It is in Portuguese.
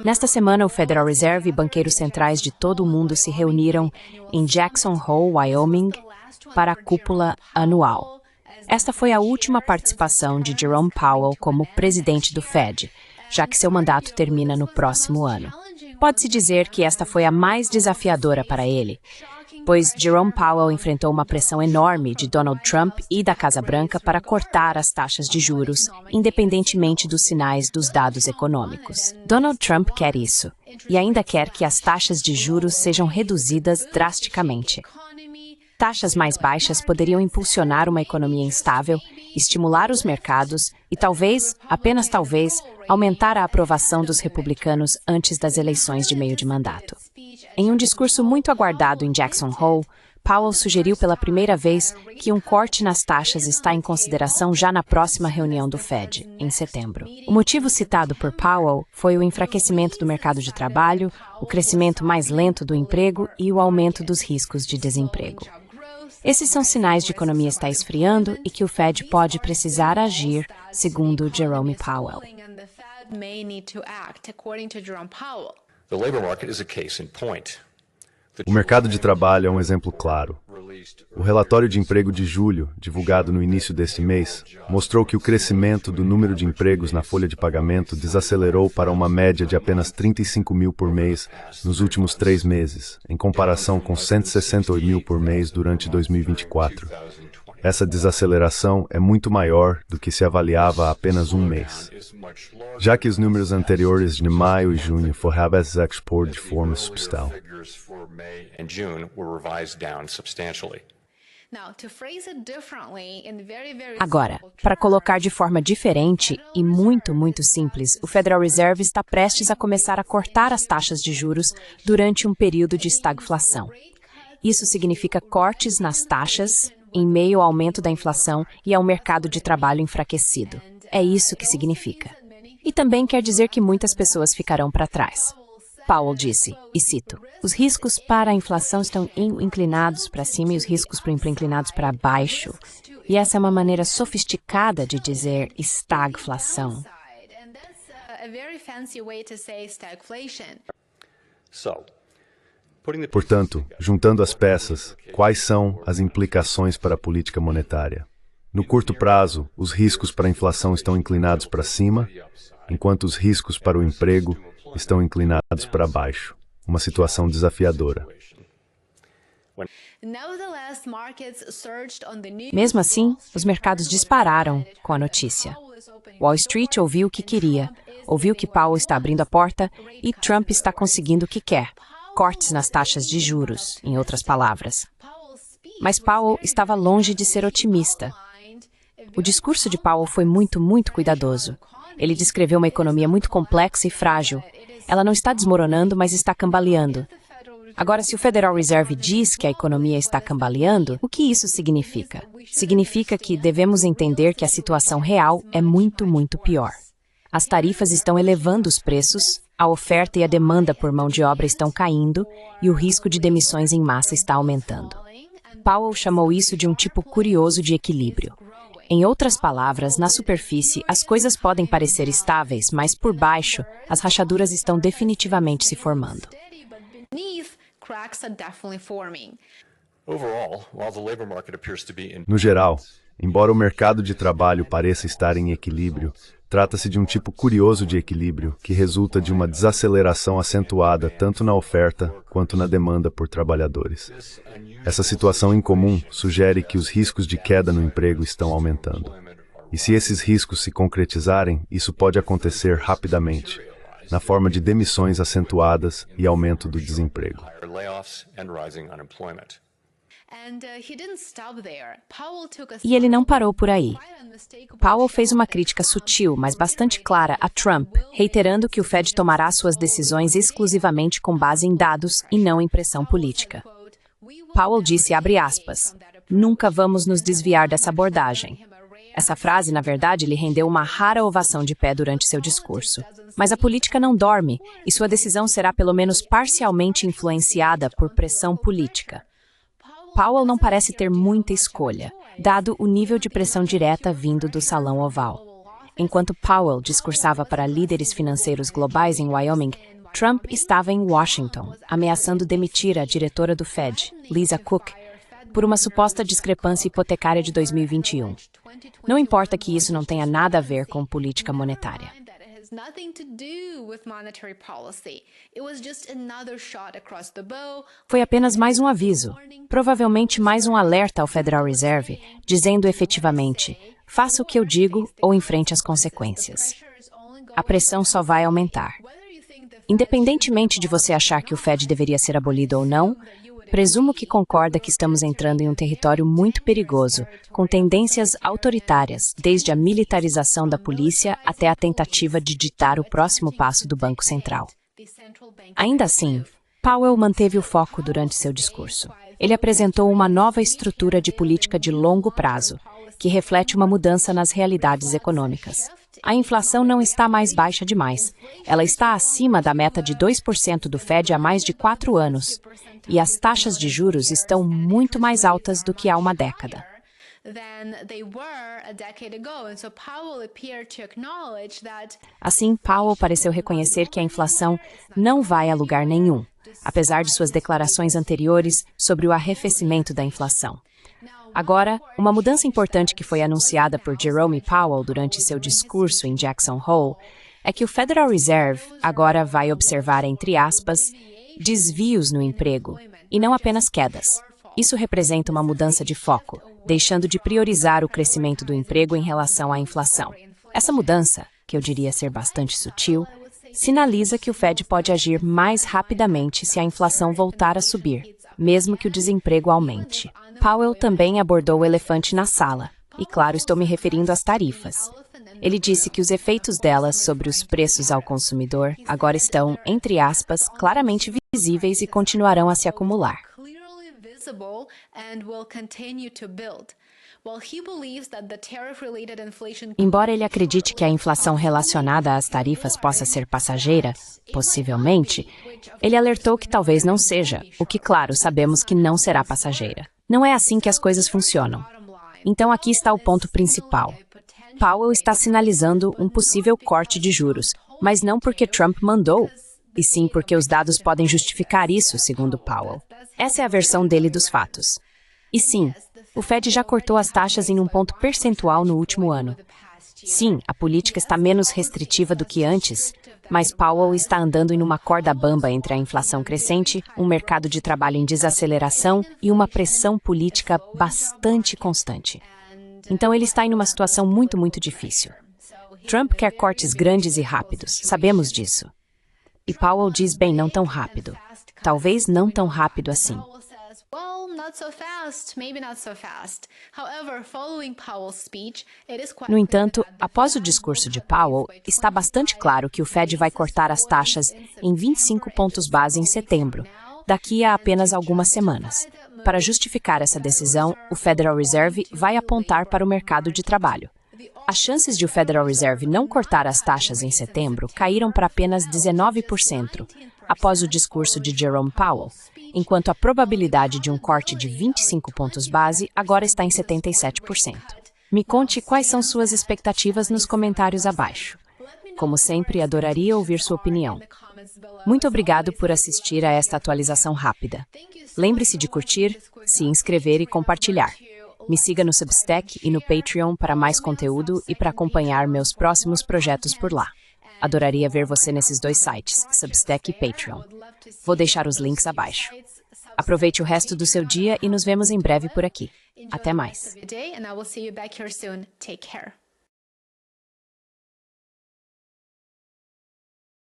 Nesta semana, o Federal Reserve e banqueiros centrais de todo o mundo se reuniram em Jackson Hole, Wyoming, para a cúpula anual. Esta foi a última participação de Jerome Powell como presidente do Fed, já que seu mandato termina no próximo ano. Pode-se dizer que esta foi a mais desafiadora para ele, pois Jerome Powell enfrentou uma pressão enorme de Donald Trump e da Casa Branca para cortar as taxas de juros, independentemente dos sinais dos dados econômicos. Donald Trump quer isso, e ainda quer que as taxas de juros sejam reduzidas drasticamente. Taxas mais baixas poderiam impulsionar uma economia instável, estimular os mercados e talvez, apenas talvez, aumentar a aprovação dos republicanos antes das eleições de meio de mandato. Em um discurso muito aguardado em Jackson Hole, Powell sugeriu pela primeira vez que um corte nas taxas está em consideração já na próxima reunião do Fed, em setembro. O motivo citado por Powell foi o enfraquecimento do mercado de trabalho, o crescimento mais lento do emprego e o aumento dos riscos de desemprego. Esses são sinais de economia estar esfriando e que o Fed pode precisar agir, segundo Jerome Powell. O mercado de trabalho é um exemplo claro. O relatório de emprego de julho, divulgado no início deste mês, mostrou que o crescimento do número de empregos na folha de pagamento desacelerou para uma média de apenas 35 mil por mês nos últimos 3 meses, em comparação com 168 mil por mês durante 2024. Essa desaceleração é muito maior do que se avaliava há apenas um mês, já que os números anteriores de maio e junho foram reajustados de forma substancial. Agora, para colocar de forma diferente e muito simples, o Federal Reserve está prestes a começar a cortar as taxas de juros durante um período de estagflação. Isso significa cortes nas taxas em meio ao aumento da inflação e ao mercado de trabalho enfraquecido. É isso que significa. E também quer dizer que muitas pessoas ficarão para trás. Powell disse, e cito, "Os riscos para a inflação estão inclinados para cima e os riscos para o emprego inclinados para baixo." E essa é uma maneira sofisticada de dizer estagflação. Portanto, juntando as peças, quais são as implicações para a política monetária? No curto prazo, os riscos para a inflação estão inclinados para cima, enquanto os riscos para o emprego estão inclinados para baixo. Uma situação desafiadora. Mesmo assim, os mercados dispararam com a notícia. Wall Street ouviu o que queria, ouviu que Powell está abrindo a porta e Trump está conseguindo o que quer. Cortes nas taxas de juros, em outras palavras. Mas Powell estava longe de ser otimista. O discurso de Powell foi muito cuidadoso. Ele descreveu uma economia muito complexa e frágil. Ela não está desmoronando, mas está cambaleando. Agora, se o Federal Reserve diz que a economia está cambaleando, o que isso significa? Significa que devemos entender que a situação real é muito pior. As tarifas estão elevando os preços, a oferta e a demanda por mão de obra estão caindo e o risco de demissões em massa está aumentando. Powell chamou isso de um tipo curioso de equilíbrio. Em outras palavras, na superfície, as coisas podem parecer estáveis, mas por baixo, as rachaduras estão definitivamente se formando. No geral, embora o mercado de trabalho pareça estar em equilíbrio, trata-se de um tipo curioso de equilíbrio que resulta de uma desaceleração acentuada tanto na oferta quanto na demanda por trabalhadores. Essa situação incomum sugere que os riscos de queda no emprego estão aumentando. E se esses riscos se concretizarem, isso pode acontecer rapidamente, na forma de demissões acentuadas e aumento do desemprego. E ele não parou por aí. Powell fez uma crítica sutil, mas bastante clara a Trump, reiterando que o Fed tomará suas decisões exclusivamente com base em dados e não em pressão política. Powell disse, abre aspas, "Nunca vamos nos desviar dessa abordagem." Essa frase, na verdade, lhe rendeu uma rara ovação de pé durante seu discurso. Mas a política não dorme, e sua decisão será pelo menos parcialmente influenciada por pressão política. Powell não parece ter muita escolha, dado o nível de pressão direta vindo do Salão Oval. enquanto Powell discursava para líderes financeiros globais em Wyoming, Trump estava em Washington, ameaçando demitir a diretora do Fed, Lisa Cook, por uma suposta discrepância hipotecária de 2021. Não importa que isso não tenha nada a ver com política monetária. Foi apenas mais um aviso, provavelmente mais um alerta ao Federal Reserve, dizendo efetivamente, faça o que eu digo ou enfrente as consequências. A pressão só vai aumentar. Independentemente de você achar que o Fed deveria ser abolido ou não, presumo que concorda que estamos entrando em um território muito perigoso, com tendências autoritárias, desde a militarização da polícia até a tentativa de ditar o próximo passo do Banco Central. Ainda assim, Powell manteve o foco durante seu discurso. Ele apresentou uma nova estrutura de política de longo prazo, que reflete uma mudança nas realidades econômicas. A inflação não está mais baixa demais. Ela está acima da meta de 2% do Fed há mais de 4 anos. E as taxas de juros estão muito mais altas do que há uma década. Assim, Powell pareceu reconhecer que a inflação não vai a lugar nenhum, apesar de suas declarações anteriores sobre o arrefecimento da inflação. Agora, uma mudança importante que foi anunciada por Jerome Powell durante seu discurso em Jackson Hole é que o Federal Reserve agora vai observar, entre aspas, desvios no emprego, e não apenas quedas. Isso representa uma mudança de foco, deixando de priorizar o crescimento do emprego em relação à inflação. Essa mudança, que eu diria ser bastante sutil, sinaliza que o Fed pode agir mais rapidamente se a inflação voltar a subir, mesmo que o desemprego aumente. Powell também abordou o elefante na sala, e claro, estou me referindo às tarifas. Ele disse que os efeitos delas sobre os preços ao consumidor agora estão, entre aspas, claramente visíveis e continuarão a se acumular. Embora ele acredite que a inflação relacionada às tarifas possa ser passageira, possivelmente, ele alertou que talvez não seja, o que, claro, sabemos que não será passageira. Não é assim que as coisas funcionam. Então aqui está o ponto principal. Powell está sinalizando um possível corte de juros, mas não porque Trump mandou, e sim porque os dados podem justificar isso, segundo Powell. Essa é a versão dele dos fatos. E sim, o Fed já cortou as taxas em um ponto percentual no último ano. Sim, a política está menos restritiva do que antes, mas Powell está andando em uma corda bamba entre a inflação crescente, um mercado de trabalho em desaceleração e uma pressão política bastante constante. Então ele está em uma situação muito difícil. Trump quer cortes grandes e rápidos, sabemos disso. E Powell diz, bem, não tão rápido. Talvez não tão rápido assim. No entanto, após o discurso de Powell, está bastante claro que o Fed vai cortar as taxas em 25 pontos base em setembro, daqui a apenas algumas semanas. Para justificar essa decisão, o Federal Reserve vai apontar para o mercado de trabalho. As chances de o Federal Reserve não cortar as taxas em setembro caíram para apenas 19%, após o discurso de Jerome Powell, enquanto a probabilidade de um corte de 25 pontos base agora está em 77%. Me conte quais são suas expectativas nos comentários abaixo. Como sempre, adoraria ouvir sua opinião. Muito obrigado por assistir a esta atualização rápida. Lembre-se de curtir, se inscrever e compartilhar. Me siga no Substack e no Patreon para mais conteúdo e para acompanhar meus próximos projetos por lá. Adoraria ver você nesses dois sites, Substack e Patreon. Vou deixar os links abaixo. Aproveite o resto do seu dia e nos vemos em breve por aqui. Até mais.